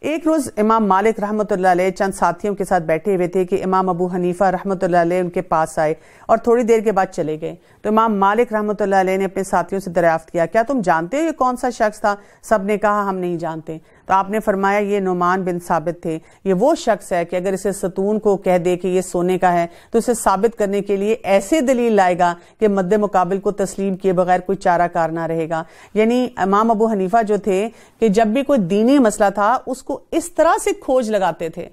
ایک روز امام مالک رحمۃ اللہ علیہ چند ساتھیوں کے ساتھ بیٹھے ہوئے تھے کہ امام ابو حنیفہ رحمۃ اللہ علیہ ان کے پاس آئے اور تھوڑی دیر کے بعد چلے گئے. تو امام مالک رحمۃ اللہ علیہ نے اپنے ساتھیوں سے دریافت کیا, کیا تم جانتے ہو یہ کون سا شخص تھا؟ سب نے کہا ہم نہیں جانتے. تو آپ نے فرمایا یہ نعمان بن ثابت تھے. یہ وہ شخص ہے کہ اگر اسے ستون کو کہہ دے کہ یہ سونے کا ہے تو اسے ثابت کرنے کے لیے ایسے دلیل لائے گا کہ مد مقابل کو تسلیم کیے بغیر کوئی چارہ کار نہ رہے گا. یعنی امام ابو حنیفہ جو تھے کہ جب بھی کوئی دینی مسئلہ تھا اس کو اس طرح سے کھوج لگاتے تھے,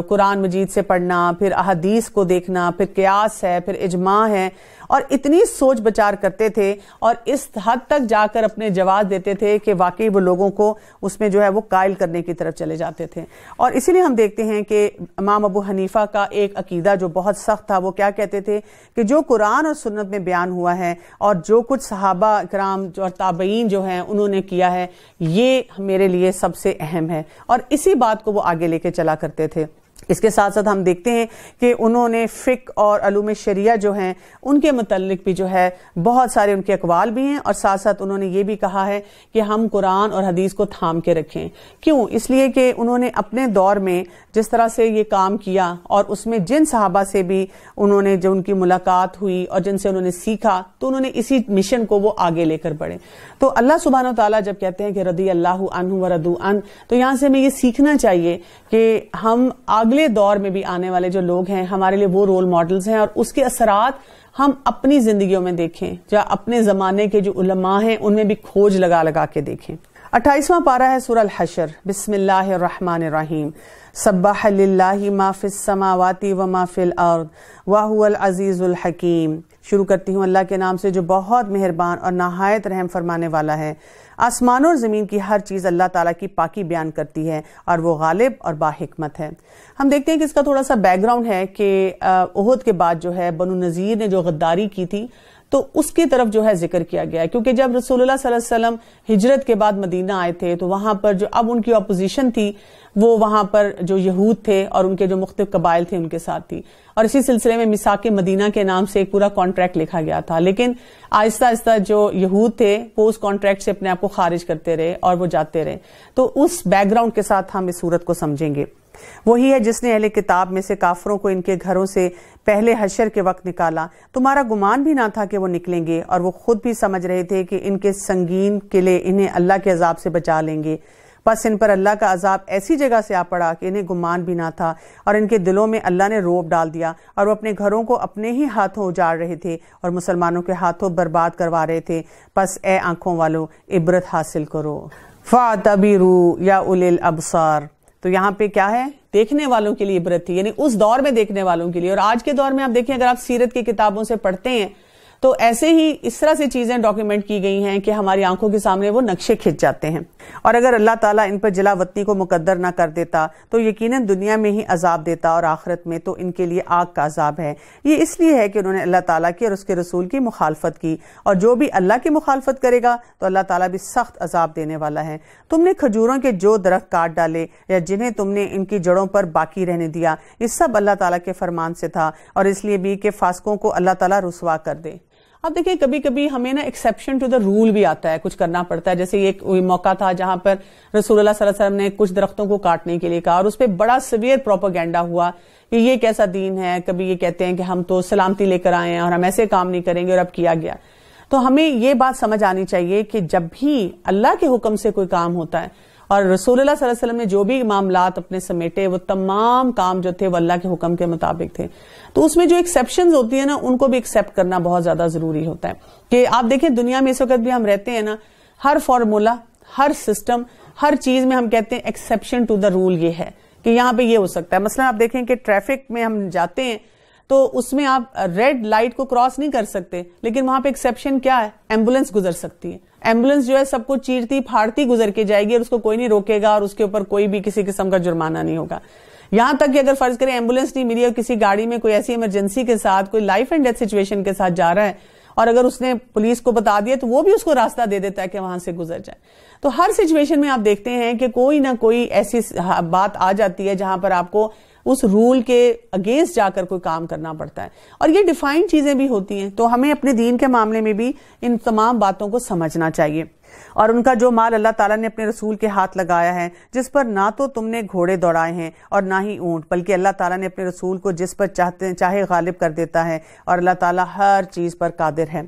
قرآن مجید سے پڑھنا, پھر احادیث کو دیکھنا, پھر قیاس ہے, پھر اجماع ہے, اور اتنی سوچ بچار کرتے تھے اور اس حد تک جا کر اپنے جواز دیتے تھے کہ واقعی وہ لوگوں کو اس میں جو ہے وہ قائل کرنے کی طرف چلے جاتے تھے. اور اسی لیے ہم دیکھتے ہیں کہ امام ابو حنیفہ کا ایک عقیدہ جو بہت سخت تھا, وہ کیا کہتے تھے کہ جو قرآن اور سنت میں بیان ہوا ہے اور جو کچھ صحابہ کرام اور تابعین جو ہیں انہوں نے کیا ہے, یہ میرے لیے سب سے اہم ہے, اور اسی بات کو وہ آگے لے کے چلا کرتے تھے. اس کے ساتھ ساتھ ہم دیکھتے ہیں کہ انہوں نے فقہ اور علوم شریعہ جو ہیں ان کے متعلق بھی جو ہے بہت سارے ان کے اقوال بھی ہیں, اور ساتھ ساتھ انہوں نے یہ بھی کہا ہے کہ ہم قرآن اور حدیث کو تھام کے رکھیں. کیوں؟ اس لیے کہ انہوں نے اپنے دور میں جس طرح سے یہ کام کیا اور اس میں جن صحابہ سے بھی انہوں نے جو ان کی ملاقات ہوئی اور جن سے انہوں نے سیکھا, تو انہوں نے اسی مشن کو وہ آگے لے کر بڑھے. تو اللہ سبحانہ و تعالیٰ جب کہتے ہیں کہ رضی اللہ عنہ ورضوا عنہ, تو یہاں سے ہمیں یہ سیکھنا چاہیے کہ ہم اگلے دور میں بھی آنے والے جو لوگ ہیں ہمارے لیے وہ رول ماڈلز ہیں, اور اس کے اثرات ہم اپنی زندگیوں میں دیکھیں, جو اپنے زمانے کے جو علماء ہیں ان میں بھی کھوج لگا لگا کے دیکھیں. 28واں پارہ ہے سورہ الحشر. بسم اللہ الرحمن الرحیم. سبح للہ ما فی السماوات وما فی الارض وہو العزیز الحکیم. شروع کرتی ہوں اللہ کے نام سے جو بہت مہربان اور نہایت رحم فرمانے والا ہے. آسمانوں اور زمین کی ہر چیز اللہ تعالیٰ کی پاکی بیان کرتی ہے اور وہ غالب اور باحکمت ہے. ہم دیکھتے ہیں کہ اس کا تھوڑا سا بیک گراؤنڈ ہے کہ احد کے بعد جو ہے بنو نذیر نے جو غداری کی تھی تو اس کی طرف جو ہے ذکر کیا گیا ہے, کیونکہ جب رسول اللہ صلی اللہ علیہ وسلم ہجرت کے بعد مدینہ آئے تھے تو وہاں پر جو اب ان کی اپوزیشن تھی وہ وہاں پر جو یہود تھے اور ان کے جو مختلف قبائل تھے ان کے ساتھ تھی, اور اسی سلسلے میں میثاق مدینہ کے نام سے ایک پورا کانٹریکٹ لکھا گیا تھا. لیکن آہستہ آہستہ جو یہود تھے وہ اس کانٹریکٹ سے اپنے آپ کو خارج کرتے رہے اور وہ جاتے رہے. تو اس بیک گراؤنڈ کے ساتھ ہم اس صورت کو سمجھیں گے. وہی ہے جس نے اہل کتاب میں سے کافروں کو ان کے گھروں سے پہلے حشر کے وقت نکالا. تمہارا گمان بھی نہ تھا کہ وہ نکلیں گے, اور وہ خود بھی سمجھ رہے تھے کہ ان کے سنگین قلعے انہیں اللہ کے عذاب سے بچا لیں گے. بس ان پر اللہ کا عذاب ایسی جگہ سے آ پڑا کہ انہیں گمان بھی نہ تھا, اور ان کے دلوں میں اللہ نے رعب ڈال دیا, اور وہ اپنے گھروں کو اپنے ہی ہاتھوں اجاڑ رہے تھے اور مسلمانوں کے ہاتھوں برباد کروا رہے تھے. پس اے آنکھوں والو عبرت حاصل کرو. فَاعْتَبِرُوا یا اُولِي الْأَبْصَارِ. تو یہاں پہ کیا ہے؟ دیکھنے والوں کے لیے عبرت تھی, یعنی اس دور میں دیکھنے والوں کے لیے. اور آج کے دور میں آپ دیکھیں, اگر آپ سیرت کی کتابوں سے پڑھتے ہیں تو ایسے ہی اس طرح سے چیزیں ڈاکیومنٹ کی گئی ہیں کہ ہماری آنکھوں کے سامنے وہ نقشے کھنچ جاتے ہیں. اور اگر اللہ تعالیٰ ان پر جلا وطنی کو مقدر نہ کر دیتا تو یقیناً دنیا میں ہی عذاب دیتا, اور آخرت میں تو ان کے لیے آگ کا عذاب ہے. یہ اس لیے ہے کہ انہوں نے اللہ تعالیٰ کی اور اس کے رسول کی مخالفت کی, اور جو بھی اللہ کی مخالفت کرے گا تو اللہ تعالیٰ بھی سخت عذاب دینے والا ہے. تم نے کھجوروں کے جو درخت کاٹ ڈالے یا جنہیں تم نے ان کی جڑوں پر باقی رہنے دیا, یہ سب اللہ تعالیٰ کے فرمان سے تھا, اور اس لیے بھی کہ فاسقوں کو اللہ تعالیٰ رسوا کر دے. اب دیکھیں کبھی کبھی ہمیں نا ایکسیپشن ٹو دا رول بھی آتا ہے, کچھ کرنا پڑتا ہے. جیسے ایک موقع تھا جہاں پر رسول اللہ صلی اللہ علیہ وسلم نے کچھ درختوں کو کاٹنے کے لیے کہا, اور اس پہ بڑا سیویئر پروپیگنڈا ہوا کہ یہ کیسا دین ہے. کبھی یہ کہتے ہیں کہ ہم تو سلامتی لے کر آئے ہیں اور ہم ایسے کام نہیں کریں گے, اور اب کیا گیا. تو ہمیں یہ بات سمجھ آنی چاہیے کہ جب بھی اللہ کے حکم سے کوئی کام ہوتا ہے, اور رسول اللہ صلی اللہ علیہ وسلم نے جو بھی معاملات اپنے سمیٹے وہ تمام کام جو تھے وہ اللہ کے حکم کے مطابق تھے, تو اس میں جو ایکسیپشنز ہوتی ہیں نا ان کو بھی ایکسیپٹ کرنا بہت زیادہ ضروری ہوتا ہے. کہ آپ دیکھیں دنیا میں اس وقت بھی ہم رہتے ہیں نا, ہر فارمولا, ہر سسٹم, ہر چیز میں ہم کہتے ہیں ایکسیپشن ٹو دا رول. یہ ہے کہ یہاں پہ یہ ہو سکتا ہے. مثلا آپ دیکھیں کہ ٹریفک میں ہم جاتے ہیں تو اس میں آپ ریڈ لائٹ کو کراس نہیں کر سکتے, لیکن وہاں پہ ایکسیپشن کیا ہے؟ ایمبولینس گزر سکتی ہے. ایمبولینس جو ہے سب کو چیرتی پھاڑتی گزر کے جائے گی, اور اس کو کوئی نہیں روکے گا, اور اس کے اوپر کوئی بھی کسی قسم کا جرمانہ نہیں ہوگا. یہاں تک کہ اگر فرض کریں ایمبولینس نہیں ملی اور کسی گاڑی میں کوئی ایسی ایمرجنسی کے ساتھ کوئی لائف اینڈ ڈیتھ سچویشن کے ساتھ جا رہا ہے, اور اگر اس نے پولیس کو بتا دیا تو وہ بھی اس کو راستہ دے دیتا ہے کہ وہاں سے گزر جائے. تو ہر سچویشن میں آپ دیکھتے ہیں کہ کوئی نہ کوئی ایسی بات آ جاتی ہے جہاں پر آپ کو اس رول کے اگینسٹ جا کر کوئی کام کرنا پڑتا ہے, اور یہ ڈیفائنڈ چیزیں بھی ہوتی ہیں. تو ہمیں اپنے دین کے معاملے میں بھی ان تمام باتوں کو سمجھنا چاہیے. اور ان کا جو مال اللہ تعالیٰ نے اپنے رسول کے ہاتھ لگایا ہے، جس پر نہ تو تم نے گھوڑے دوڑائے ہیں اور نہ ہی اونٹ، بلکہ اللہ تعالیٰ نے اپنے رسول کو جس پر چاہے غالب کر دیتا ہے، اور اللہ تعالیٰ ہر چیز پر قادر ہے۔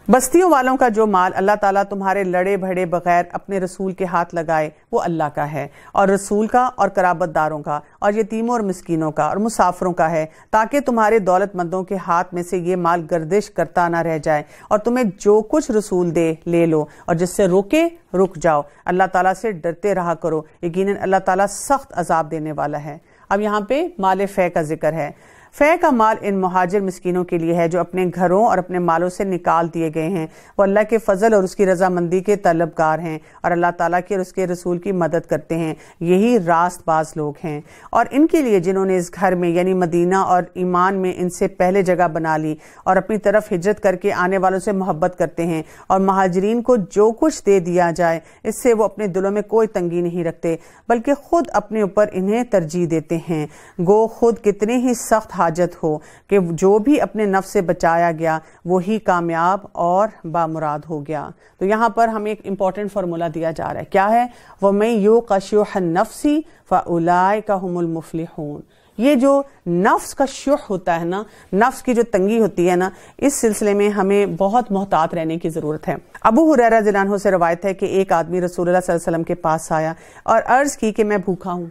بستیوں والوں کا جو مال اللہ تعالیٰ تمہارے لڑے بھڑے بغیر اپنے رسول کے ہاتھ لگائے وہ اللہ کا ہے، اور رسول کا اور قرابت داروں کا اور یتیموں اور مسکینوں کا اور مسافروں کا ہے، تاکہ تمہارے دولت مندوں کے ہاتھ میں سے یہ مال گردش کرتا نہ رہ جائے، اور تمہیں جو کچھ رسول دے لے لو، اور جس سے روکے رک جاؤ۔ اللہ تعالیٰ سے ڈرتے رہا کرو، یقیناً اللہ تعالیٰ سخت عذاب دینے والا ہے۔ اب یہاں پہ مال فے کا ذکر ہے۔ فے کا مال ان مہاجر مسکینوں کے لیے ہے جو اپنے گھروں اور اپنے مالوں سے نکال دیے گئے ہیں، وہ اللہ کے فضل اور اس کی رضامندی کے طلبگار ہیں، اور اللہ تعالیٰ کے اور اس کے رسول کی مدد کرتے ہیں، یہی راست باز لوگ ہیں۔ اور ان کے لیے جنہوں نے اس گھر میں یعنی مدینہ اور ایمان میں ان سے پہلے جگہ بنا لی اور اپنی طرف ہجرت کر کے آنے والوں سے محبت کرتے ہیں، اور مہاجرین کو جو کچھ دے دیا جائے اس سے وہ اپنے دلوں میں کوئی تنگی نہیں رکھتے، بلکہ خود اپنے اوپر انہیں ترجیح دیتے ہیں، گو خود کتنے ہی سخت حاجت ہو کہ جو بھی اپنے نفس سے بچایا گیا وہی کامیاب اور بامراد ہو گیا۔ تو یہاں پر ہمیں ایک امپورٹنٹ فارمولہ دیا جا رہا ہے، کیا ہے؟ وَمَن يُوقَ شُحَّ النَّفْسِ فَأُولَٰئِكَ هُمُ الْمُفْلِحُونَ۔ یہ جو نفس کا شح ہوتا ہے نا، نفس کی جو تنگی ہوتی ہے نا، اس سلسلے میں ہمیں بہت محتاط رہنے کی ضرورت ہے۔ ابو ہریرہ رضی اللہ عنہ سے روایت ہے کہ ایک آدمی رسول اللہ صلی اللہ علیہ وسلم کے پاس آیا اور عرض کی کہ میں بھوکا ہوں۔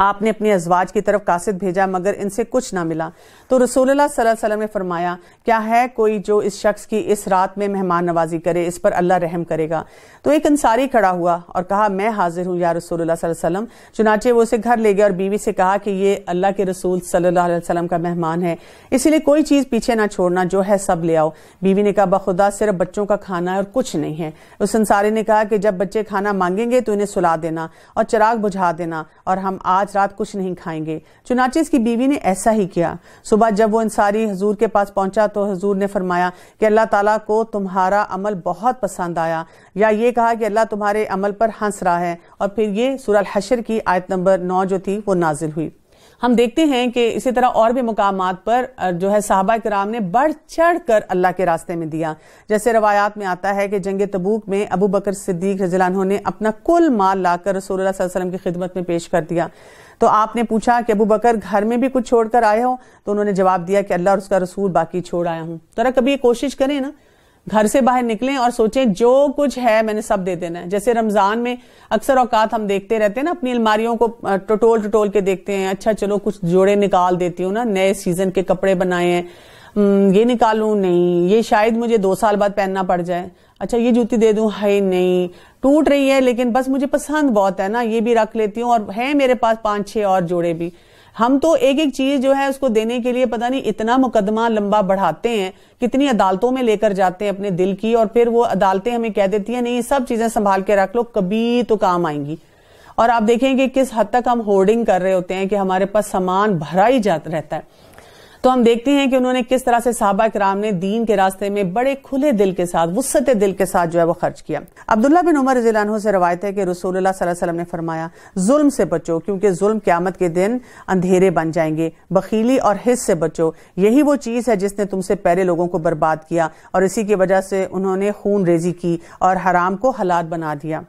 آپ نے اپنی ازواج کی طرف قاصد بھیجا مگر ان سے کچھ نہ ملا، تو رسول اللہ صلی اللہ علیہ وسلم نے فرمایا، کیا ہے کوئی جو اس شخص کی اس رات میں مہمان نوازی کرے، اس پر اللہ رحم کرے گا؟ تو ایک انصاری کھڑا ہوا اور کہا، میں حاضر ہوں یا رسول اللہ صلی اللہ علیہ وسلم۔ چنانچہ وہ اسے گھر لے گیا اور بیوی سے کہا کہ یہ اللہ کے رسول صلی اللہ علیہ وسلم کا مہمان ہے، اسی لیے کوئی چیز پیچھے نہ چھوڑنا، جو ہے سب لے آؤ۔ بیوی نے کہا، بخدا صرف بچوں کا کھانا ہے اور کچھ نہیں ہے۔ اس انصاری نے کہا کہ جب بچے کھانا مانگیں گے تو انہیں سلا دینا اور چراغ بجھا دینا، اور ہم آج رات کچھ نہیں کھائیں گے۔ چنانچہ اس کی بیوی نے ایسا ہی کیا۔ صبح جب وہ انصاری حضور کے پاس پہنچا تو حضور نے فرمایا کہ اللہ تعالیٰ کو تمہارا عمل بہت پسند آیا، یا یہ کہا کہ اللہ تمہارے عمل پر ہنس رہا ہے، اور پھر یہ سورہ الحشر کی آیت نمبر 9 جو تھی وہ نازل ہوئی۔ ہم دیکھتے ہیں کہ اسی طرح اور بھی مقامات پر جو ہے صحابہ کرام نے بڑھ چڑھ کر اللہ کے راستے میں دیا۔ جیسے روایات میں آتا ہے کہ جنگ تبوک میں ابو بکر صدیق رضی اللہ عنہ نے اپنا کل مال لا کر رسول اللہ صلی اللہ علیہ وسلم کی خدمت میں پیش کر دیا۔ تو آپ نے پوچھا کہ ابو بکر گھر میں بھی کچھ چھوڑ کر آئے ہو؟ تو انہوں نے جواب دیا کہ اللہ اور اس کا رسول باقی چھوڑ آیا ہوں۔ ذرا کبھی یہ کوشش کریں نا، گھر سے باہر نکلیں اور سوچیں جو کچھ ہے میں نے سب دے دینا ہے۔ جیسے رمضان میں اکثر اوقات ہم دیکھتے رہتے ہیں نا، اپنی الماریوں کو ٹٹول کے دیکھتے ہیں، اچھا چلو کچھ جوڑے نکال دیتی ہوں نا، نئے سیزن کے کپڑے بنائے ہیں، یہ نکالوں نہیں، یہ شاید مجھے 2 سال بعد پہننا پڑ جائے، اچھا یہ جوتی دے دوں، ہے نہیں ٹوٹ رہی ہے لیکن بس مجھے پسند بہت ہے نا، یہ بھی رکھ لیتی ہوں، اور ہے میرے پاس 5-6 اور جوڑے بھی۔ ہم تو ایک ایک چیز جو ہے اس کو دینے کے لیے پتہ نہیں اتنا مقدمہ لمبا بڑھاتے ہیں، کتنی عدالتوں میں لے کر جاتے ہیں اپنے دل کی، اور پھر وہ عدالتیں ہمیں کہہ دیتی ہیں نہیں یہ سب چیزیں سنبھال کے رکھ لو، کبھی تو کام آئیں گی۔ اور آپ دیکھیں کہ کس حد تک ہم ہورڈنگ کر رہے ہوتے ہیں کہ ہمارے پاس سامان بھرا ہی جاتا رہتا ہے۔ تو ہم دیکھتے ہیں کہ انہوں نے کس طرح سے صحابہ کرام نے دین کے راستے میں بڑے کھلے دل کے ساتھ، وسعت دل کے ساتھ جو ہے وہ خرچ کیا۔ عبداللہ بن عمر رضی اللہ عنہ سے روایت ہے کہ رسول اللہ صلی اللہ علیہ وسلم نے فرمایا، ظلم سے بچو کیونکہ ظلم قیامت کے دن اندھیرے بن جائیں گے، بخیلی اور حس سے بچو، یہی وہ چیز ہے جس نے تم سے پہلے لوگوں کو برباد کیا، اور اسی کی وجہ سے انہوں نے خون ریزی کی اور حرام کو حلال بنا دیا۔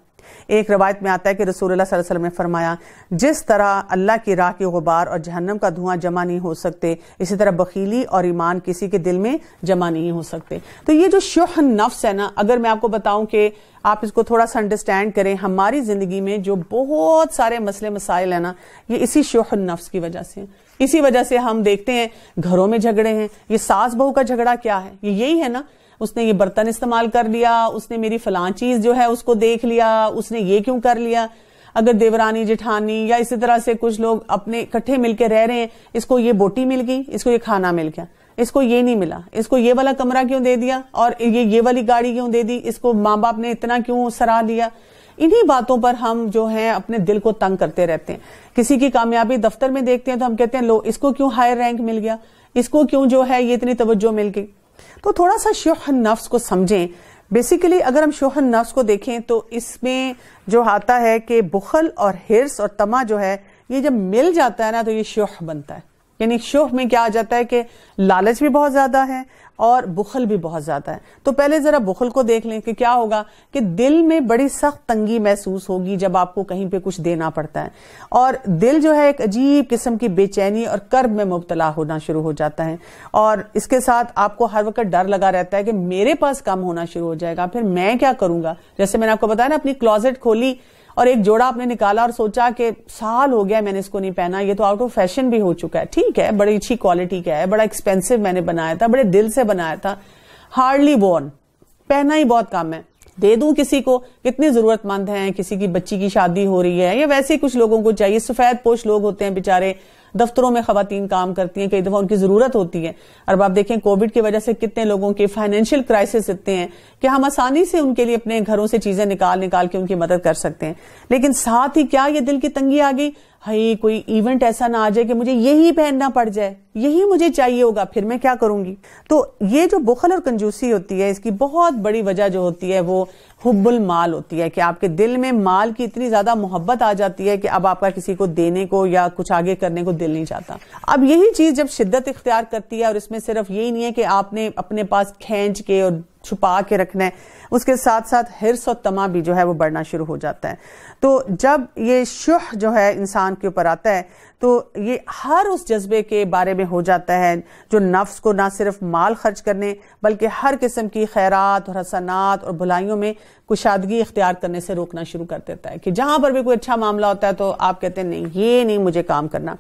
ایک روایت میں آتا ہے کہ رسول اللہ صلی اللہ علیہ وسلم نے فرمایا، جس طرح اللہ کی راہ کی غبار اور جہنم کا دھواں جمع نہیں ہو سکتے، اسی طرح بخیلی اور ایمان کسی کے دل میں جمع نہیں ہو سکتے۔ تو یہ جو شح نفس ہے نا، اگر میں آپ کو بتاؤں کہ آپ اس کو تھوڑا سا انڈرسٹینڈ کریں، ہماری زندگی میں جو بہت سارے مسئلے مسائل ہیں نا، یہ اسی شح نفس کی وجہ سے، اسی وجہ سے ہم دیکھتے ہیں گھروں میں جھگڑے ہیں۔ یہ ساس بہو کا جھگڑا کیا ہے؟ یہ یہی ہے نا، اس نے یہ برتن استعمال کر لیا، اس نے میری فلاں چیز جو ہے اس کو دیکھ لیا، اس نے یہ کیوں کر لیا۔ اگر دیورانی جٹھانی یا اسی طرح سے کچھ لوگ اپنے اکٹھے مل کے رہ رہے ہیں، اس کو یہ بوٹی مل گئی، اس کو یہ کھانا مل گیا، اس کو یہ نہیں ملا، اس کو یہ والا کمرہ کیوں دے دیا، اور یہ والی گاڑی کیوں دے دی، اس کو ماں باپ نے اتنا کیوں سراہ لیا۔ انہی باتوں پر ہم جو ہیں اپنے دل کو تنگ کرتے رہتے ہیں۔ کسی کی کامیابی دفتر میں دیکھتے ہیں تو ہم کہتے ہیں لو اس کو کیوں ہائر رینک مل گیا، اس کو کیوں جو ہے یہ اتنی توجہ مل گئی۔ تو تھوڑا سا شح نفس کو سمجھیں۔ بیسیکلی اگر ہم شح نفس کو دیکھیں تو اس میں جو آتا ہے کہ بخل اور حرص اور طمع جو ہے، یہ جب مل جاتا ہے نا تو یہ شح بنتا ہے، یعنی شح میں کیا آ جاتا ہے کہ لالچ بھی بہت زیادہ ہے اور بخل بھی بہت زیادہ ہے. تو پہلے ذرا بخل کو دیکھ لیں کہ کیا ہوگا کہ دل میں بڑی سخت تنگی محسوس ہوگی جب آپ کو کہیں پہ کچھ دینا پڑتا ہے, اور دل جو ہے ایک عجیب قسم کی بے چینی اور کرب میں مبتلا ہونا شروع ہو جاتا ہے, اور اس کے ساتھ آپ کو ہر وقت ڈر لگا رہتا ہے کہ میرے پاس کم ہونا شروع ہو جائے گا, پھر میں کیا کروں گا. جیسے میں نے آپ کو بتایا نا, اپنی کلوزٹ کھولی اور ایک جوڑا آپ نے نکالا اور سوچا کہ سال ہو گیا میں نے اس کو نہیں پہنا, یہ تو آؤٹ آف فیشن بھی ہو چکا ہے, ٹھیک ہے بڑی اچھی کوالٹی کا ہے, بڑا ایکسپینسو میں نے بنایا تھا, بڑے دل سے بنایا تھا, ہارڈلی وورن, پہنا ہی بہت کم ہے, دے دوں کسی کو, کتنی ضرورت مند ہیں, کسی کی بچی کی شادی ہو رہی ہے, یا ویسے ہی کچھ لوگوں کو چاہیے, سفید پوش لوگ ہوتے ہیں بیچارے, دفتروں میں خواتین کام کرتی ہیں, کئی دفعہ ان کی ضرورت ہوتی ہے. اور آپ دیکھیں کووڈ کی وجہ سے کتنے لوگوں کے فائنینشیل کرائسس اتنے ہیں کہ ہم آسانی سے ان کے لیے اپنے گھروں سے چیزیں نکال کے ان کی مدد کر سکتے ہیں, لیکن ساتھ ہی کیا یہ دل کی تنگی آ گئی, ہائی کوئی ایونٹ ایسا نہ آ جائے کہ مجھے یہی پہننا پڑ جائے, یہی مجھے چاہیے ہوگا, پھر میں کیا کروں گی. تو یہ جو بخل اور کنجوسی ہوتی ہے, اس کی بہت بڑی وجہ جو ہوتی ہے وہ حب المال ہوتی ہے, کہ آپ کے دل میں مال کی اتنی زیادہ محبت آ جاتی ہے کہ اب آپ کا کسی کو دینے کو یا کچھ آگے کرنے کو دل نہیں چاہتا. اب یہی چیز جب شدت اختیار کرتی ہے, اور اس میں صرف یہی نہیں ہے کہ آپ نے اپنے پاس کھینچ کے اور چھپا کے رکھنا ہے, اس کے ساتھ ساتھ حرص و طمع بھی جو ہے وہ بڑھنا شروع ہو جاتا ہے. تو جب یہ شح جو ہے انسان کے اوپر آتا ہے تو یہ ہر اس جذبے کے بارے میں ہو جاتا ہے جو نفس کو نہ صرف مال خرچ کرنے بلکہ ہر قسم کی خیرات اور حسنات اور بھلائیوں میں کشادگی اختیار کرنے سے روکنا شروع کر دیتا ہے, کہ جہاں پر بھی کوئی اچھا معاملہ ہوتا ہے تو آپ کہتے ہیں نہیں, یہ نہیں مجھے کام کرنا.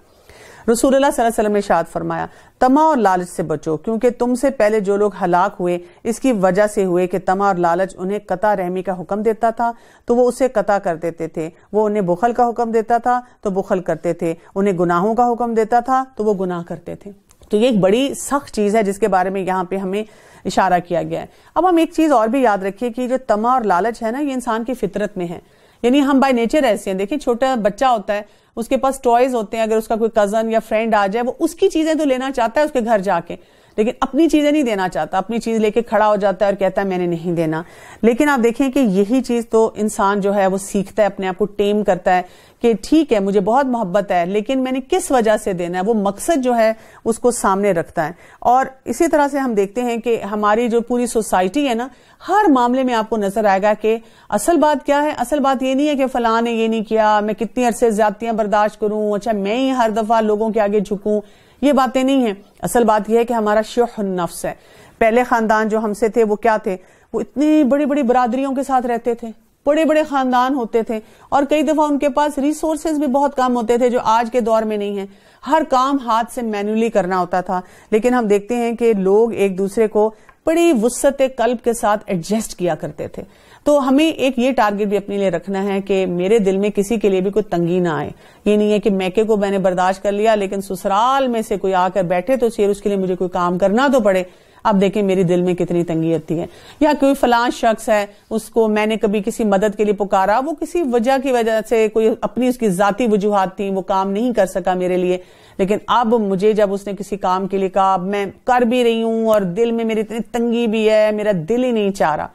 رسول اللہ صلی اللہ علیہ وسلم نے ارشاد فرمایا, طمع اور لالچ سے بچو, کیونکہ تم سے پہلے جو لوگ ہلاک ہوئے اس کی وجہ سے ہوئے کہ طمع اور لالچ انہیں قطع رحمی کا حکم دیتا تھا تو وہ اسے قطع کر دیتے تھے, وہ انہیں بخل کا حکم دیتا تھا تو بخل کرتے تھے, انہیں گناہوں کا حکم دیتا تھا تو وہ گناہ کرتے تھے. تو یہ ایک بڑی سخت چیز ہے جس کے بارے میں یہاں پہ ہمیں اشارہ کیا گیا ہے. اب ہم ایک چیز اور بھی یاد رکھیے کہ جو طمع اور لالچ ہے نا, یہ انسان کی فطرت میں ہے, یعنی ہم بائی نیچر ایسے ہیں. دیکھیں چھوٹا بچہ ہوتا ہے, اس کے پاس ٹوائز ہوتے ہیں, اگر اس کا کوئی کزن یا فرینڈ آ جائے وہ اس کی چیزیں تو لینا چاہتا ہے اس کے گھر جا کے, لیکن اپنی چیزیں نہیں دینا چاہتا, اپنی چیز لے کے کھڑا ہو جاتا ہے اور کہتا ہے میں نے نہیں دینا. لیکن آپ دیکھیں کہ یہی چیز تو انسان جو ہے وہ سیکھتا ہے, اپنے آپ کو ٹیم کرتا ہے کہ ٹھیک ہے مجھے بہت محبت ہے لیکن میں نے کس وجہ سے دینا ہے, وہ مقصد جو ہے اس کو سامنے رکھتا ہے. اور اسی طرح سے ہم دیکھتے ہیں کہ ہماری جو پوری سوسائٹی ہے نا, ہر معاملے میں آپ کو نظر آئے گا کہ اصل بات کیا ہے. اصل بات یہ نہیں ہے کہ فلاں نے یہ نہیں کیا, میں کتنی عرصے زیادتیاں برداشت کروں, اچھا میں ہی ہر دفعہ لوگوں کے آگے جھکوں, یہ باتیں نہیں ہیں. اصل بات یہ ہے کہ ہمارا شح النفس ہے. پہلے خاندان جو ہم سے تھے وہ کیا تھے, وہ اتنی بڑی بڑی برادریوں کے ساتھ رہتے تھے, بڑے بڑے خاندان ہوتے تھے, اور کئی دفعہ ان کے پاس ریسورسز بھی بہت کم ہوتے تھے جو آج کے دور میں نہیں ہیں. ہر کام ہاتھ سے مینولی کرنا ہوتا تھا, لیکن ہم دیکھتے ہیں کہ لوگ ایک دوسرے کو بڑی وسعت قلب کے ساتھ ایڈجسٹ کیا کرتے تھے. تو ہمیں ایک یہ ٹارگٹ بھی اپنے لیے رکھنا ہے کہ میرے دل میں کسی کے لیے بھی کوئی تنگی نہ آئے. یہ نہیں ہے کہ میکے کو میں نے برداشت کر لیا لیکن سسرال میں سے کوئی آ کر بیٹھے تو اس کے لیے مجھے کوئی کام کرنا تو پڑے. اب دیکھیں میری دل میں کتنی تنگی ہوتی ہے. یا کوئی فلاں شخص ہے, اس کو میں نے کبھی کسی مدد کے لیے پکارا, وہ کسی وجہ کی وجہ سے کوئی اپنی اس کی ذاتی وجوہات تھیں, وہ کام نہیں کر سکا میرے لیے, لیکن اب مجھے جب اس نے کسی کام کے لیے کہا, اب میں کر بھی رہی ہوں اور دل میں میری اتنی تنگی بھی ہے, میرا دل ہی نہیں چاہ رہا.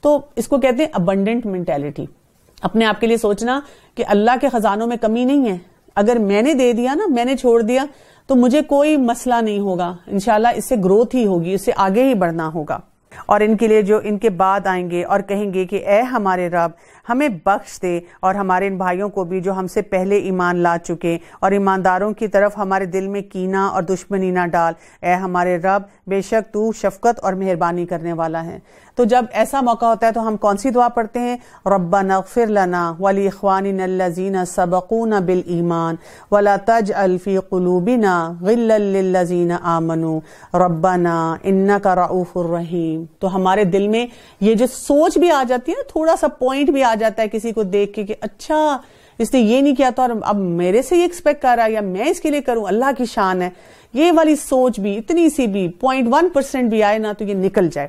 تو اس کو کہتے ہیں ابنڈنٹ مینٹیلٹی, اپنے آپ کے لیے سوچنا کہ اللہ کے خزانوں میں کمی نہیں ہے, اگر میں نے دے دیا نا, میں نے چھوڑ دیا تو مجھے کوئی مسئلہ نہیں ہوگا, انشاءاللہ اس سے گروتھ ہی ہوگی, اس سے آگے ہی بڑھنا ہوگا. اور ان کے لیے جو ان کے بعد آئیں گے اور کہیں گے کہ اے ہمارے رب ہمیں بخش دے, اور ہمارے ان بھائیوں کو بھی جو ہم سے پہلے ایمان لا چکے, اور ایمانداروں کی طرف ہمارے دل میں کینہ اور دشمنی نہ ڈال, اے ہمارے رب بے شک تو شفقت اور مہربانی کرنے والا ہے. تو جب ایسا موقع ہوتا ہے تو ہم کون سی دعا پڑھتے ہیں, ربنا اغفر لنا ولاخواننا الذین سبقونا بالایمان ولا تجعل فی قلوبنا غلا للذین آمنوا ربنا انک رؤوف الرحیم. تو ہمارے دل میں یہ جو سوچ بھی آ جاتی ہے, تھوڑا سا پوائنٹ بھی آ جاتا ہے کسی کو دیکھ کے کہ اچھا اس نے یہ نہیں کیا تھا اور اب میرے سے یہ ایکسپیکٹ کر رہا ہے, یا میں اس کے لیے کروں, اللہ کی شان ہے. یہ والی سوچ بھی اتنی سی بھی 0.1% بھی آئے نا تو یہ نکل جائے.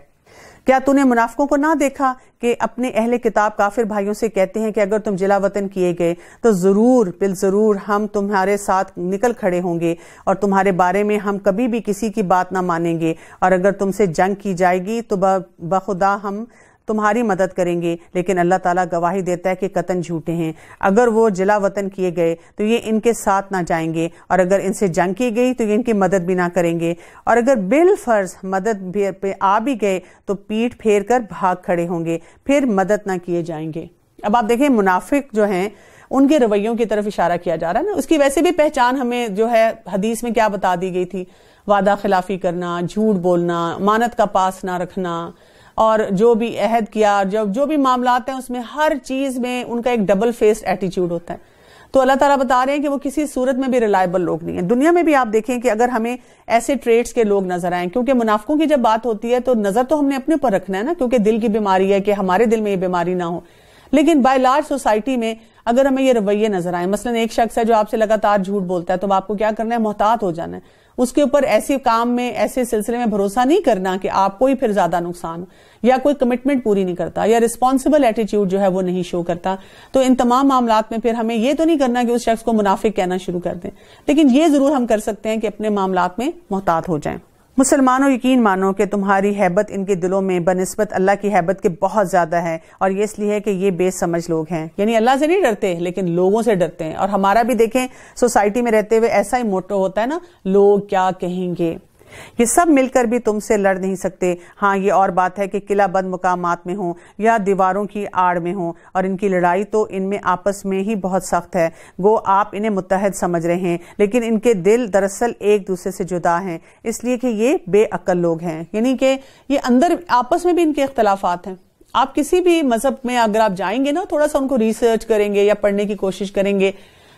کیا تو نے منافقوں کو نہ دیکھا کہ اپنے اہل کتاب کافر بھائیوں سے کہتے ہیں کہ اگر تم جلا وطن کیے گئے تو ضرور بالضرور ہم تمہارے ساتھ نکل کھڑے ہوں گے, اور تمہارے بارے میں ہم کبھی بھی کسی کی بات نہ مانیں گے, اور اگر تم سے جنگ کی جائے گی تو بخدا ہم تمہاری مدد کریں گے، لیکن اللہ تعالیٰ گواہی دیتا ہے کہ قطعاً جھوٹے ہیں۔ اگر وہ جلا وطن کیے گئے تو یہ ان کے ساتھ نہ جائیں گے، اور اگر ان سے جنگ کی گئی تو یہ ان کی مدد بھی نہ کریں گے، اور اگر بالفرض مدد پہ آ بھی گئے تو پیٹھ پھیر کر بھاگ کھڑے ہوں گے، پھر مدد نہ کیے جائیں گے۔ اب آپ دیکھیں منافق جو ہیں ان کے رویوں کی طرف اشارہ کیا جا رہا ہے نا۔ اس کی ویسے بھی پہچان ہمیں جو ہے حدیث میں کیا بتا دی گئی تھی؟ وعدہ خلافی کرنا، جھوٹ بولنا، امانت کا پاس نہ رکھنا، اور جو بھی عہد کیا، جو بھی معاملات ہیں اس میں ہر چیز میں ان کا ایک ڈبل فیسڈ ایٹیچیوڈ ہوتا ہے۔ تو اللہ تعالیٰ بتا رہے ہیں کہ وہ کسی صورت میں بھی ریلائبل لوگ نہیں ہیں۔ دنیا میں بھی آپ دیکھیں کہ اگر ہمیں ایسے ٹریٹس کے لوگ نظر آئیں، کیونکہ منافقوں کی جب بات ہوتی ہے تو نظر تو ہم نے اپنے اوپر رکھنا ہے نا، کیونکہ دل کی بیماری ہے کہ ہمارے دل میں یہ بیماری نہ ہو، لیکن بائی لارج سوسائٹی میں اگر ہمیں یہ رویے نظر آئیں، مثلا ایک شخص ہے جو آپ سے لگاتار جھوٹ بولتا ہے، تو آپ کو کیا کرنا ہے؟ محتاط ہو جانا ہے، اس کے اوپر ایسے کام میں، ایسے سلسلے میں بھروسہ نہیں کرنا کہ آپ کو ہی پھر زیادہ نقصان ہو، یا کوئی کمٹمنٹ پوری نہیں کرتا، یا رسپانسبل ایٹیٹیوڈ جو ہے وہ نہیں شو کرتا۔ تو ان تمام معاملات میں پھر ہمیں یہ تو نہیں کرنا کہ اس شخص کو منافق کہنا شروع کر دیں، لیکن یہ ضرور ہم کر سکتے ہیں کہ اپنے معاملات میں محتاط ہو جائیں۔ مسلمانوں یقین مانو کہ تمہاری ہیبت ان کے دلوں میں بنسبت اللہ کی ہیبت کے بہت زیادہ ہے، اور یہ اس لیے ہے کہ یہ بے سمجھ لوگ ہیں۔ یعنی اللہ سے نہیں ڈرتے لیکن لوگوں سے ڈرتے ہیں، اور ہمارا بھی دیکھیں سوسائٹی میں رہتے ہوئے ایسا ہی موٹو ہوتا ہے نا، لوگ کیا کہیں گے۔ یہ سب مل کر بھی تم سے لڑ نہیں سکتے، ہاں یہ اور بات ہے کہ قلعہ بند مقامات میں ہوں یا دیواروں کی آڑ میں ہوں، اور ان کی لڑائی تو ان میں آپس میں ہی بہت سخت ہے۔ گو آپ انہیں متحد سمجھ رہے ہیں، لیکن ان کے دل دراصل ایک دوسرے سے جدا ہیں، اس لیے کہ یہ بے عقل لوگ ہیں۔ یعنی کہ یہ اندر آپس میں بھی ان کے اختلافات ہیں۔ آپ کسی بھی مذہب میں اگر آپ جائیں گے نا، تھوڑا سا ان کو ریسرچ کریں گے یا پڑھنے کی کوشش کریں گے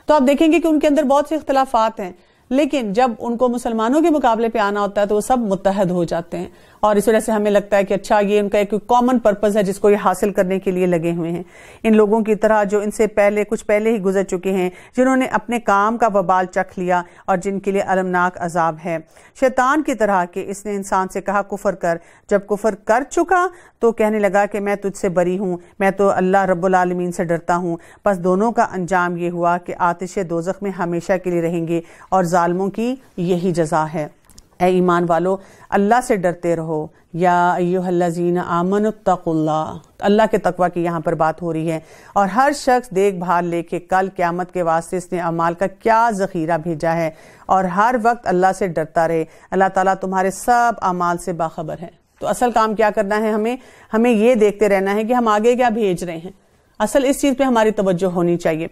تو آپ دیکھیں گے کہ ان کے اندر بہت سے اختلافات ہیں، لیکن جب ان کو مسلمانوں کے مقابلے پہ آنا ہوتا ہے تو وہ سب متحد ہو جاتے ہیں، اور اس وجہ سے ہمیں لگتا ہے کہ اچھا یہ ان کا ایک کامن پرپز ہے جس کو یہ حاصل کرنے کے لیے لگے ہوئے ہیں۔ ان لوگوں کی طرح جو ان سے کچھ پہلے ہی گزر چکے ہیں، جنہوں نے اپنے کام کا وبال چکھ لیا اور جن کے لیے المناک عذاب ہے۔ شیطان کی طرح کہ اس نے انسان سے کہا کفر کر، جب کفر کر چکا تو کہنے لگا کہ میں تجھ سے بری ہوں، میں تو اللہ رب العالمین سے ڈرتا ہوں۔ بس دونوں کا انجام یہ ہوا کہ آتش دوزخ میں ہمیشہ کے لیے رہیں گے، اور ظالموں کی یہی جزا ہے۔ اے ایمان والو، اللہ سے ڈرتے رہو، یا ایھا الذین آمنوا اتقوا اللہ۔ اللہ کے تقوی کی یہاں پر بات ہو رہی ہے، اور ہر شخص دیکھ بھال لے کہ کل قیامت کے واسطے اس نے اعمال کا کیا ذخیرہ بھیجا ہے، اور ہر وقت اللہ سے ڈرتا رہے۔ اللہ تعالیٰ تمہارے سب اعمال سے باخبر ہے۔ تو اصل کام کیا کرنا ہے؟ ہمیں یہ دیکھتے رہنا ہے کہ ہم آگے کیا بھیج رہے ہیں۔ اصل اس چیز پہ ہماری توجہ ہونی چاہیے۔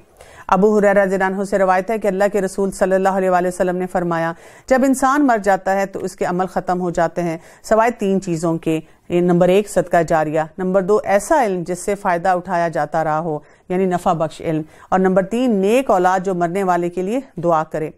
ابو ہریرہ رضی اللہ عنہ سے روایت ہے کہ اللہ کے رسول صلی اللہ علیہ وآلہ وسلم نے فرمایا، جب انسان مر جاتا ہے تو اس کے عمل ختم ہو جاتے ہیں سوائے 3 چیزوں کے۔ نمبر 1 صدقہ جاریہ، نمبر 2 ایسا علم جس سے فائدہ اٹھایا جاتا رہا ہو، یعنی نفع بخش علم، اور نمبر 3 نیک اولاد جو مرنے والے کے لیے دعا کرے۔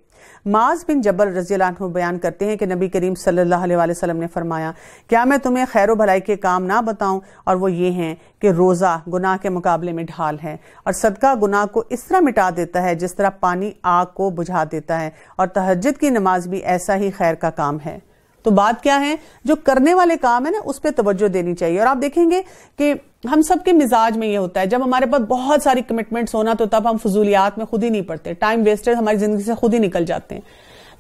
معاذ بن جبل رضی اللہ عنہ بیان کرتے ہیں کہ نبی کریم صلی اللہ علیہ وآلہ وسلم نے فرمایا، کیا میں تمہیں خیر و بھلائی کے کام نہ بتاؤں؟ اور وہ یہ ہیں کہ روزہ گناہ کے مقابلے میں ڈھال ہے، اور صدقہ گناہ کو اس طرح مٹا دیتا ہے جس طرح پانی آگ کو بجھا دیتا ہے، اور تہجد کی نماز بھی ایسا ہی خیر کا کام ہے۔ تو بات کیا ہے؟ جو کرنے والے کام ہے نا اس پہ توجہ دینی چاہیے۔ اور آپ دیکھیں گے کہ ہم سب کے مزاج میں یہ ہوتا ہے، جب ہمارے پاس بہت ساری کمٹمنٹس ہونا تو تب ہم فضولیات میں خود ہی نہیں پڑتے، ٹائم ویسٹر ہماری زندگی سے خود ہی نکل جاتے ہیں۔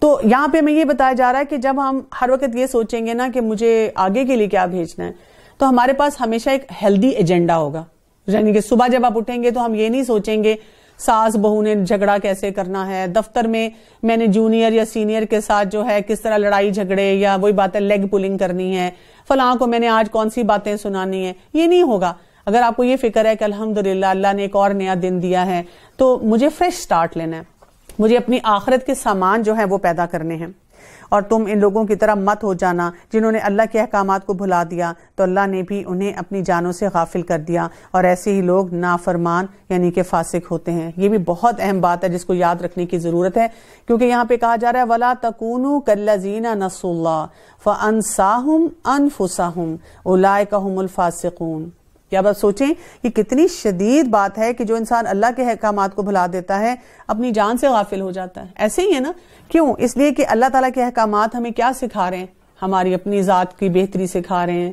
تو یہاں پہ ہمیں یہ بتایا جا رہا ہے کہ جب ہم ہر وقت یہ سوچیں گے نا کہ مجھے آگے کے لیے کیا بھیجنا ہے، تو ہمارے پاس ہمیشہ ایک ہیلدی ایجنڈا ہوگا۔ یعنی کہ صبح جب آپ اٹھیں گے تو ہم یہ نہیں سوچیں گے ساس بہو نے جھگڑا کیسے کرنا ہے، دفتر میں نے جونیئر یا سینئر کے ساتھ جو ہے کس طرح لڑائی جھگڑے یا وہی باتیں لیگ پولنگ کرنی ہے، فلاں کو میں نے آج کون سی باتیں سنانی ہے، یہ نہیں ہوگا۔ اگر آپ کو یہ فکر ہے کہ الحمدللہ اللہ نے ایک اور نیا دن دیا ہے تو مجھے فریش سٹارٹ لینا ہے، مجھے اپنی آخرت کے سامان جو ہیں وہ پیدا کرنے ہیں۔ اور تم ان لوگوں کی طرح مت ہو جانا جنہوں نے اللہ کے احکامات کو بھلا دیا تو اللہ نے بھی انہیں اپنی جانوں سے غافل کر دیا، اور ایسے ہی لوگ نافرمان یعنی کہ فاسق ہوتے ہیں۔ یہ بھی بہت اہم بات ہے جس کو یاد رکھنے کی ضرورت ہے، کیونکہ یہاں پہ کہا جا رہا ہے وَلَا تَكُونُوا كَالَّذِينَ نَسُوا اللَّهَ فَأَنسَاهُمْ أَنفُسَهُمْ أُولَٰئِكَ هُمُ الْفَاسِقُونَ۔ کیا بات سوچیں، یہ کتنی شدید بات ہے کہ جو انسان اللہ کے احکامات کو بھلا دیتا ہے اپنی جان سے غافل ہو جاتا ہے۔ ایسے ہی ہے نا، کیوں؟ اس لیے کہ اللہ تعالیٰ کے احکامات ہمیں کیا سکھا رہے ہیں؟ ہماری اپنی ذات کی بہتری سکھا رہے ہیں،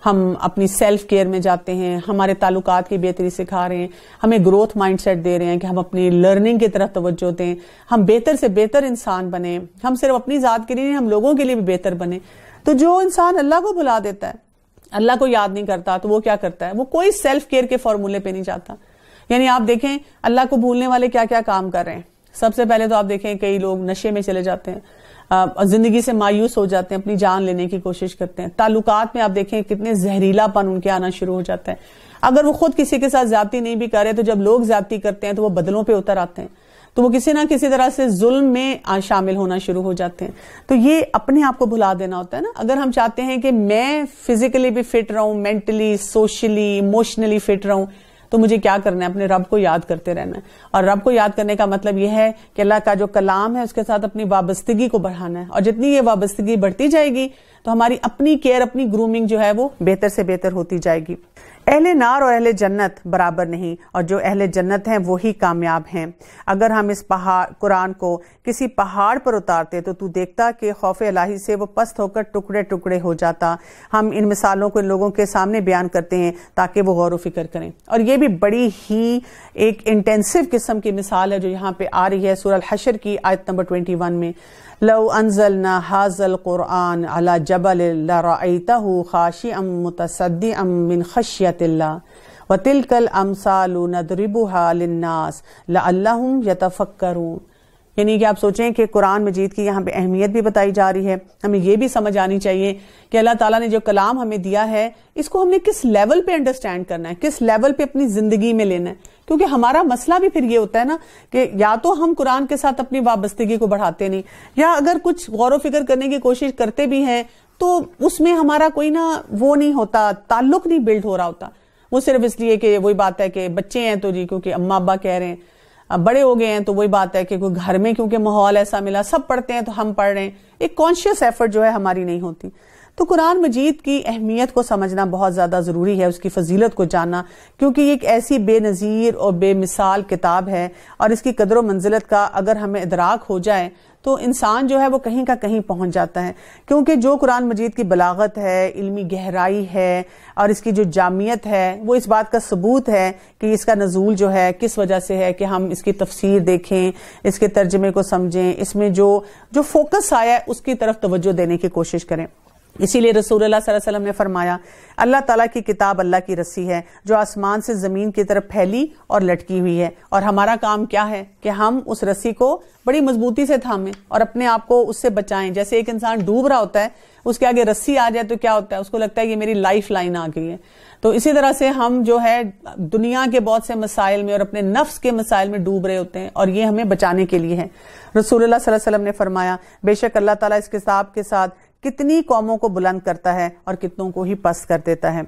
ہم اپنی سیلف کیئر میں جاتے ہیں، ہمارے تعلقات کی بہتری سکھا رہے ہیں، ہمیں گروتھ مائنڈ سیٹ دے رہے ہیں کہ ہم اپنی لرننگ کی طرف توجہ دیں، ہم بہتر سے بہتر انسان بنیں، ہم صرف اپنی ذات کے لیے نہیں، ہم لوگوں کے لیے بھی بہتر بنیں۔ تو جو انسان اللہ کو بھلا دیتا ہے، اللہ کو یاد نہیں کرتا تو وہ کیا کرتا ہے؟ وہ کوئی سیلف کیئر کے فارمولے پہ نہیں جاتا. یعنی آپ دیکھیں اللہ کو بھولنے والے کیا کیا کام کر رہے ہیں. سب سے پہلے تو آپ دیکھیں کئی لوگ نشے میں چلے جاتے ہیں, زندگی سے مایوس ہو جاتے ہیں, اپنی جان لینے کی کوشش کرتے ہیں. تعلقات میں آپ دیکھیں کتنے زہریلا پن ان کے آنا شروع ہو جاتا ہے. اگر وہ خود کسی کے ساتھ زیادتی نہیں بھی کر رہے تو جب لوگ زیادتی کرتے ہیں تو وہ بدلوں پہ اتر آتے ہیں, تو وہ کسی نہ کسی طرح سے ظلم میں شامل ہونا شروع ہو جاتے ہیں. تو یہ اپنے آپ کو بھلا دینا ہوتا ہے نا. اگر ہم چاہتے ہیں کہ میں فزیکلی بھی فٹ رہوں, مینٹلی, سوشلی, ایموشنلی فٹ رہوں, تو مجھے کیا کرنا ہے؟ اپنے رب کو یاد کرتے رہنا ہے. اور رب کو یاد کرنے کا مطلب یہ ہے کہ اللہ کا جو کلام ہے اس کے ساتھ اپنی وابستگی کو بڑھانا ہے. اور جتنی یہ وابستگی بڑھتی جائے گی تو ہماری اپنی کیئر, اپنی گرومنگ جو ہے وہ بہتر سے بہتر ہوتی جائے گی. اہل نار اور اہل جنت برابر نہیں, اور جو اہل جنت ہیں وہی کامیاب ہیں. اگر ہم اس قرآن کو کسی پہاڑ پر اتارتے تو دیکھتا کہ خوف الہی سے وہ پست ہو کر ٹکڑے ٹکڑے ہو جاتا. ہم ان مثالوں کو ان لوگوں کے سامنے بیان کرتے ہیں تاکہ وہ غور و فکر کریں. اور یہ بھی بڑی ہی ایک انٹینسو قسم کی مثال ہے جو یہاں پہ آ رہی ہے سورہ الحشر کی آیت نمبر 21 میں. لو انزلنا هذا القرآن على جبل لرأيته خاشعا متصدعا من خشية الله وتلك الأمثال نضربها للناس لعلهم يتفكرون. یعنی کہ آپ سوچیں کہ قرآن مجید کی یہاں پہ اہمیت بھی بتائی جا رہی ہے. ہمیں یہ بھی سمجھ آنی چاہیے کہ اللہ تعالیٰ نے جو کلام ہمیں دیا ہے اس کو ہم نے کس لیول پہ انڈرسٹینڈ کرنا ہے, کس لیول پہ اپنی زندگی میں لینا ہے. کیونکہ ہمارا مسئلہ بھی پھر یہ ہوتا ہے نا کہ یا تو ہم قرآن کے ساتھ اپنی وابستگی کو بڑھاتے نہیں, یا اگر کچھ غور و فکر کرنے کی کوشش کرتے بھی ہیں تو اس میں ہمارا کوئی نہ وہ نہیں ہوتا, تعلق نہیں بلڈ ہو رہا ہوتا. وہ صرف اس لیے کہ وہی بات ہے کہ بچے ہیں تو جی کیونکہ اماں ابا کہہ رہے ہیں, بڑے ہو گئے ہیں تو وہی بات ہے کہ کوئی گھر میں کیونکہ ماحول ایسا ملا, سب پڑھتے ہیں تو ہم پڑھ رہے ہیں. ایک کانشیس ایفرٹ جو ہے ہماری نہیں ہوتی. تو قرآن مجید کی اہمیت کو سمجھنا بہت زیادہ ضروری ہے, اس کی فضیلت کو جاننا, کیونکہ یہ ایک ایسی بے نظیر اور بے مثال کتاب ہے, اور اس کی قدر و منزلت کا اگر ہمیں ادراک ہو جائے تو انسان جو ہے وہ کہیں کا کہیں پہنچ جاتا ہے. کیونکہ جو قرآن مجید کی بلاغت ہے, علمی گہرائی ہے, اور اس کی جو جامعیت ہے وہ اس بات کا ثبوت ہے کہ اس کا نزول جو ہے کس وجہ سے ہے کہ ہم اس کی تفسیر دیکھیں, اس کے ترجمے کو سمجھیں, اس میں جو فوکس آیا ہے اس کی طرف توجہ دینے کی کوشش کریں. اسی لیے رسول اللہ صلی اللہ علیہ وسلم نے فرمایا اللہ تعالیٰ کی کتاب اللہ کی رسی ہے جو آسمان سے زمین کی طرف پھیلی اور لٹکی ہوئی ہے, اور ہمارا کام کیا ہے کہ ہم اس رسی کو بڑی مضبوطی سے تھامیں اور اپنے آپ کو اس سے بچائیں. جیسے ایک انسان ڈوب رہا ہوتا ہے, اس کے آگے رسی آ جائے تو کیا ہوتا ہے, اس کو لگتا ہے یہ میری لائف لائن آ گئی ہے. تو اسی طرح سے ہم جو ہے دنیا کے بہت سے مسائل میں اور اپنے نفس کے مسائل میں ڈوب رہے ہوتے ہیں, اور یہ ہمیں بچانے کے لیے ہے. رسول اللہ صلی اللہ علیہ وسلم نے فرمایا بے شک اللہ تعالیٰ اس کتاب کے ساتھ کتنی قوموں کو بلند کرتا ہے اور کتنوں کو ہی پست کر دیتا ہے.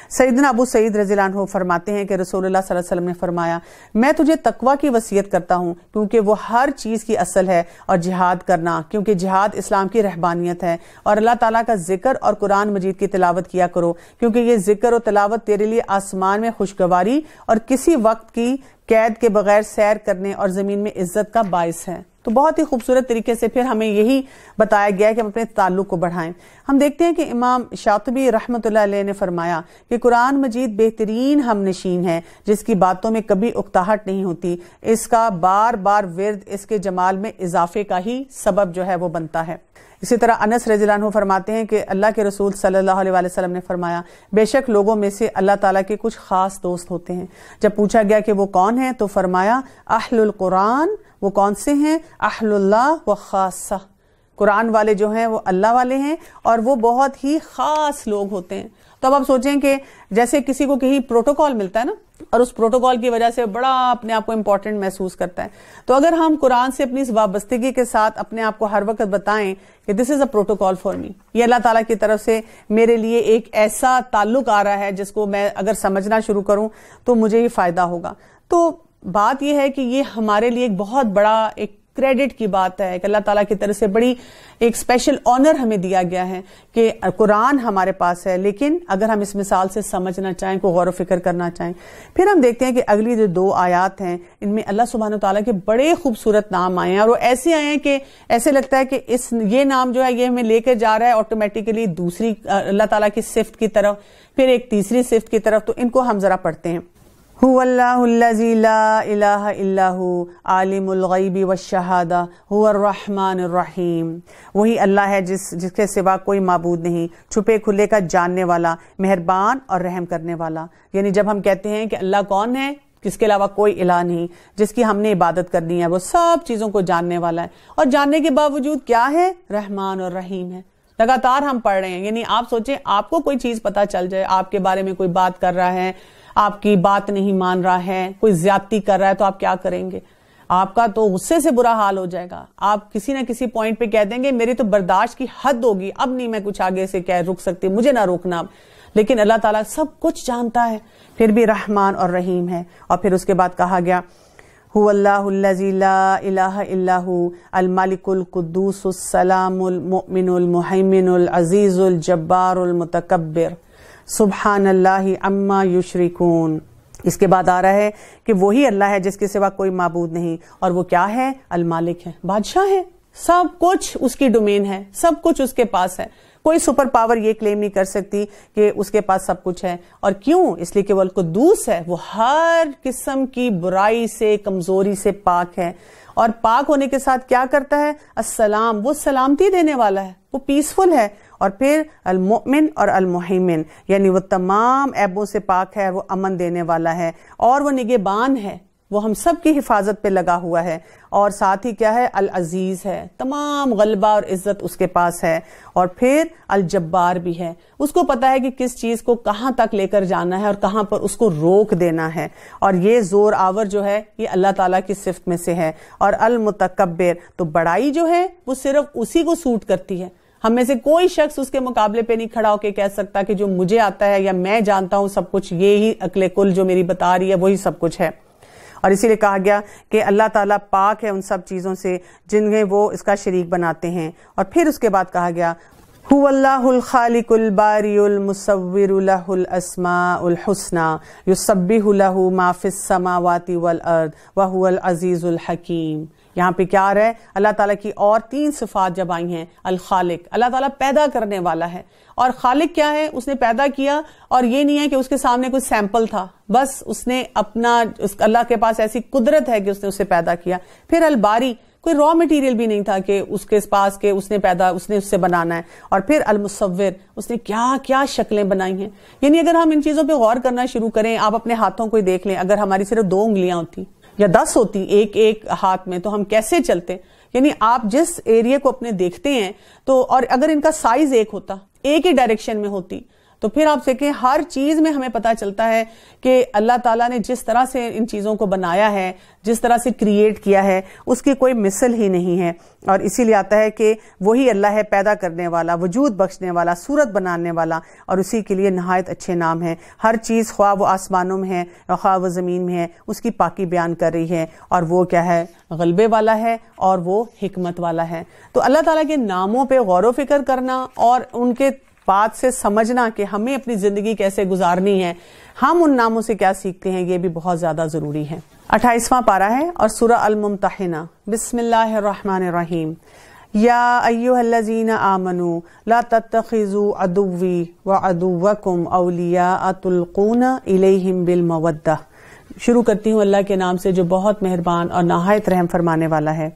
سیدنا ابو سعید رضی اللہ عنہ فرماتے ہیں کہ رسول اللہ صلی اللہ علیہ وسلم نے فرمایا میں تجھے تقوی کی وصیت کرتا ہوں کیونکہ وہ ہر چیز کی اصل ہے, اور جہاد کرنا کیونکہ جہاد اسلام کی رہبانیت ہے, اور اللہ تعالیٰ کا ذکر اور قرآن مجید کی تلاوت کیا کرو کیونکہ یہ ذکر و تلاوت تیرے لیے آسمان میں خوشگواری اور کسی وقت کی قید کے بغیر سیر کرنے اور زمین میں عزت کا باعث ہے. تو بہت ہی خوبصورت طریقے سے پھر ہمیں یہی بتایا گیا ہے کہ ہم اپنے تعلق کو بڑھائیں. ہم دیکھتے ہیں کہ امام شاطبی رحمۃ اللہ علیہ نے فرمایا کہ قرآن مجید بہترین ہم نشین ہے جس کی باتوں میں کبھی اکتاہٹ نہیں ہوتی, اس کا بار بار ورد اس کے جمال میں اضافے کا ہی سبب جو ہے وہ بنتا ہے. اسی طرح انس رضی اللہ عنہ فرماتے ہیں کہ اللہ کے رسول صلی اللہ علیہ وسلم نے فرمایا بے شک لوگوں میں سے اللہ تعالیٰ کے کچھ خاص دوست ہوتے ہیں. جب پوچھا گیا کہ وہ کون ہیں تو فرمایا اہل القرآن, وہ کون سے ہیں؟ اہل اللہ و خاصہ, قرآن والے جو ہیں وہ اللہ والے ہیں اور وہ بہت ہی خاص لوگ ہوتے ہیں. تو اب آپ سوچیں کہ جیسے کسی کو کہیں پروٹوکول ملتا ہے نا, اور اس پروٹوکول کی وجہ سے بڑا اپنے آپ کو امپورٹنٹ محسوس کرتا ہے, تو اگر ہم قرآن سے اپنی اس وابستگی کے ساتھ اپنے آپ کو ہر وقت بتائیں کہ دس از اے پروٹوکول فار می, یہ اللہ تعالیٰ کی طرف سے میرے لیے ایک ایسا تعلق آ رہا ہے جس کو میں اگر سمجھنا شروع کروں تو مجھے ہی فائدہ ہوگا. تو بات یہ ہے کہ یہ ہمارے لیے ایک بہت بڑا ایک کریڈٹ کی بات ہے کہ اللہ تعالیٰ کی طرف سے بڑی ایک اسپیشل آنر ہمیں دیا گیا ہے کہ قرآن ہمارے پاس ہے. لیکن اگر ہم اس مثال سے سمجھنا چاہیں, کو غور و فکر کرنا چاہیں, پھر ہم دیکھتے ہیں کہ اگلی جو 2 آیات ہیں ان میں اللہ سبحانہ وتعالیٰ کے بڑے خوبصورت نام آئے ہیں, اور وہ ایسے آئے ہیں کہ ایسے لگتا ہے کہ یہ نام جو ہے یہ ہمیں لے کے جا رہا ہے آٹومیٹیکلی دوسری اللہ تعالیٰ کی صفت کی طرف, پھر ایک تیسری صفت کی طرف. تو ان کو ہم ذرا پڑھتے ہیں. هو اللہ الذی لا الہ الا ہو عالم الغیب والشہادہ هو الرحمن الرحیم. وہی اللہ ہے جس کے سوا کوئی معبود نہیں، چھپے کھلے کا جاننے والا، مہربان اور رحم کرنے والا. یعنی جب ہم کہتے ہیں کہ اللہ کون ہے، جس کے علاوہ کوئی الہ نہیں، جس کی ہم نے عبادت کرنی ہے، وہ سب چیزوں کو جاننے والا ہے، اور جاننے کے باوجود کیا ہے، رحمان اور رحیم ہے. لگاتار ہم پڑھ رہے ہیں. یعنی آپ سوچیں آپ کو کوئی چیز پتا چل جائے، آپ کے بارے میں کوئی بات کر رہا ہے، آپ کی بات نہیں مان رہا ہے، کوئی زیادتی کر رہا ہے، تو آپ کیا کریں گے؟ آپ کا تو غصے سے برا حال ہو جائے گا. آپ کسی نہ کسی پوائنٹ پہ کہہ دیں گے میری تو برداشت کی حد ہوگی، اب نہیں میں کچھ آگے سے رک سکتی، مجھے نہ روکنا اب. لیکن اللہ تعالیٰ سب کچھ جانتا ہے، پھر بھی رحمان اور رحیم ہے. اور پھر اس کے بعد کہا گیا هو اللہ الذی لا الہ الا ہو الملک القدوس السلام المؤمن المہیمن العزیز الجبار المتکبر سبحان اللہ عما یشرکون. اس کے بعد آ رہا ہے کہ وہی اللہ ہے جس کے سوا کوئی معبود نہیں، اور وہ کیا ہے، المالک ہے، بادشاہ ہے، سب کچھ اس کی ڈومین ہے، سب کچھ اس کے پاس ہے. کوئی سپر پاور یہ کلیم نہیں کر سکتی کہ اس کے پاس سب کچھ ہے. اور کیوں؟ اس لیے کہ وہ القدوس ہے، وہ ہر قسم کی برائی سے، کمزوری سے پاک ہے. اور پاک ہونے کے ساتھ کیا کرتا ہے، السلام، وہ سلامتی دینے والا ہے، وہ پیسفل ہے. اور پھر المؤمن اور المہیمن، یعنی وہ تمام عیبوں سے پاک ہے، وہ امن دینے والا ہے، اور وہ نگہبان ہے، وہ ہم سب کی حفاظت پہ لگا ہوا ہے. اور ساتھ ہی کیا ہے، العزیز ہے، تمام غلبہ اور عزت اس کے پاس ہے. اور پھر الجبار بھی ہے، اس کو پتا ہے کہ کس چیز کو کہاں تک لے کر جانا ہے اور کہاں پر اس کو روک دینا ہے. اور یہ زور آور جو ہے یہ اللہ تعالیٰ کی صفت میں سے ہے. اور المتکبر، تو بڑائی جو ہے وہ صرف اسی کو سوٹ کرتی ہے. ہم میں سے کوئی شخص اس کے مقابلے پہ نہیں کھڑا ہو کے کہہ سکتا کہ جو مجھے آتا ہے یا میں جانتا ہوں سب کچھ، یہی عقل کل جو میری بتا رہی ہے وہی سب کچھ ہے. اور اسی لیے کہا گیا کہ اللہ تعالیٰ پاک ہے ان سب چیزوں سے جنہیں وہ اس کا شریک بناتے ہیں. اور پھر اس کے بعد کہا گیا هو اللہ الخالق الباری المصور لہ الاسماء الحسنى یسبح لہ ما فی السماوات والارض وہو العزیز الحکیم. یہاں پہ کیا آ رہا ہے، اللہ تعالیٰ کی اور 3 صفات جب آئی ہیں. الخالق، اللہ تعالیٰ پیدا کرنے والا ہے. اور خالق کیا ہے، اس نے پیدا کیا، اور یہ نہیں ہے کہ اس کے سامنے کوئی سیمپل تھا، بس اس نے اپنا، اللہ کے پاس ایسی قدرت ہے کہ اس نے اسے پیدا کیا. پھر الباری، کوئی را مٹیریل بھی نہیں تھا کہ اس کے پاس کہ اس نے اس سے بنانا ہے. اور پھر المصور، اس نے کیا کیا شکلیں بنائی ہیں. یعنی اگر ہم ان چیزوں پہ غور کرنا شروع کریں، آپ اپنے ہاتھوں کو ہی دیکھ لیں، اگر ہماری صرف 2 انگلیاں ہوتی یا 10 ہوتی ایک ہاتھ میں، تو ہم کیسے چلتے. یعنی آپ جس ایریا کو اپنے دیکھتے ہیں تو، اور اگر ان کا سائز ایک ہوتا، ایک ہی ڈائریکشن میں ہوتی، تو پھر آپ دیکھیں ہر چیز میں ہمیں پتا چلتا ہے کہ اللہ تعالیٰ نے جس طرح سے ان چیزوں کو بنایا ہے، جس طرح سے کریٹ کیا ہے، اس کی کوئی مثل ہی نہیں ہے. اور اسی لیے آتا ہے کہ وہی اللہ ہے پیدا کرنے والا، وجود بخشنے والا، صورت بنانے والا، اور اسی کے لیے نہایت اچھے نام ہیں. ہر چیز خواہ وہ آسمانوں میں ہے خواہ وہ زمین میں ہے، اس کی پاکی بیان کر رہی ہے. اور وہ کیا ہے، غلبے والا ہے اور وہ حکمت والا ہے. تو اللہ تعالیٰ کے ناموں پہ غور و فکر کرنا اور ان کے بات سے سمجھنا کہ ہمیں اپنی زندگی کیسے گزارنی ہے، ہم ان ناموں سے کیا سیکھتے ہیں، یہ بھی بہت زیادہ ضروری ہے. 28واں پارہ ہے اور سورہ الممتحنہ. بسم اللہ الرحمن الرحیم. یا ایھا الذین آمنوا لا تتخذوا عدوی وعدوکم اولیاء تلقون الیہم بالمودہ. شروع کرتی ہوں اللہ کے نام سے جو بہت مہربان اور نہایت رحم فرمانے والا ہے.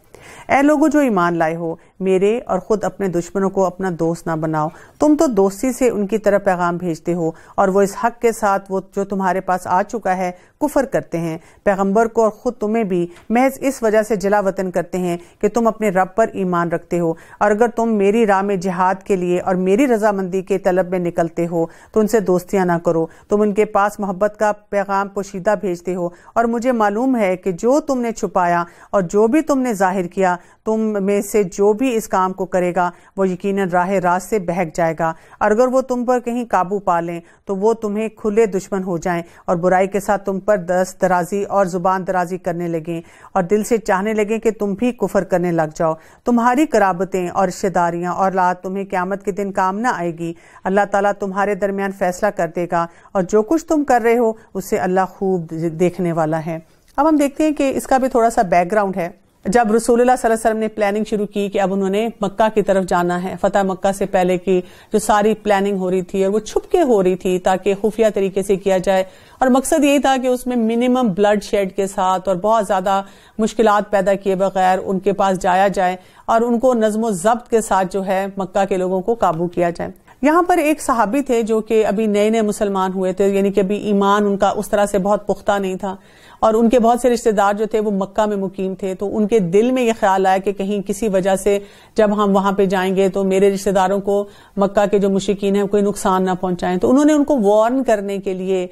اے لوگوں جو ایمان لائے ہو، میرے اور خود اپنے دشمنوں کو اپنا دوست نہ بناؤ. تم تو دوستی سے ان کی طرف پیغام بھیجتے ہو، اور وہ اس حق کے ساتھ وہ جو تمہارے پاس آ چکا ہے کفر کرتے ہیں. پیغمبر کو اور خود تمہیں بھی محض اس وجہ سے جلا وطن کرتے ہیں کہ تم اپنے رب پر ایمان رکھتے ہو. اور اگر تم میری راہ میں جہاد کے لیے اور میری رضامندی کے طلب میں نکلتے ہو تو ان سے دوستیاں نہ کرو. تم ان کے پاس محبت کا پیغام پوشیدہ بھیجتے ہو، اور مجھے معلوم ہے کہ جو تم نے چھپایا اور جو بھی تم نے ظاہر کیا، تم میں سے جو بھی اس کام کو کرے گا وہ یقیناً راہ راست سے بہک جائے گا. اور اگر وہ تم پر کہیں قابو پا لیں تو وہ تمہیں کھلے دشمن ہو جائیں اور برائی کے ساتھ تم پر دست درازی اور زبان درازی کرنے لگیں اور دل سے چاہنے لگیں کہ تم بھی کفر کرنے لگ جاؤ. تمہاری قرابتیں اور رشتہ داریاں اور اولاد تمہیں قیامت کے دن کام نہ آئے گی. اللہ تعالیٰ تمہارے درمیان فیصلہ کر دے گا، اور جو کچھ تم کر رہے ہو اسے اللہ خوب دیکھنے والا ہے. اب ہم دیکھتے ہیں کہ اس کا بھی تھوڑا سا بیک گراؤنڈ ہے. جب رسول اللہ صلی اللہ علیہ وسلم نے پلاننگ شروع کی کہ اب انہوں نے مکہ کی طرف جانا ہے، فتح مکہ سے پہلے کی جو ساری پلاننگ ہو رہی تھی اور وہ چھپ کے ہو رہی تھی تاکہ خفیہ طریقے سے کیا جائے، اور مقصد یہی تھا کہ اس میں منیمم بلڈ شیڈ کے ساتھ اور بہت زیادہ مشکلات پیدا کیے بغیر ان کے پاس جایا جائے اور ان کو نظم و ضبط کے ساتھ جو ہے مکہ کے لوگوں کو قابو کیا جائے۔ یہاں پر ایک صحابی تھے جو کہ ابھی نئے نئے مسلمان ہوئے تھے، یعنی کہ ابھی ایمان ان کا اس طرح سے بہت پختہ نہیں تھا، اور ان کے بہت سے رشتہ دار جو تھے وہ مکہ میں مقیم تھے، تو ان کے دل میں یہ خیال آیا کہ کہیں کسی وجہ سے جب ہم وہاں پہ جائیں گے تو میرے رشتہ داروں کو مکہ کے جو مشرکین ہیں کوئی نقصان نہ پہنچائیں، تو انہوں نے ان کو وارن کرنے کے لیے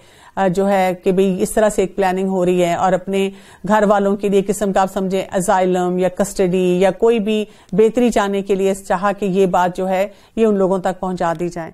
جو ہے کہ بھئی اس طرح سے ایک پلاننگ ہو رہی ہے، اور اپنے گھر والوں کے لیے قسم کا آپ سمجھیں اسائلم یا کسٹڈی یا کوئی بھی بہتری چاہنے کے لیے چاہا کہ یہ بات جو ہے یہ ان لوگوں تک پہنچا دی جائے۔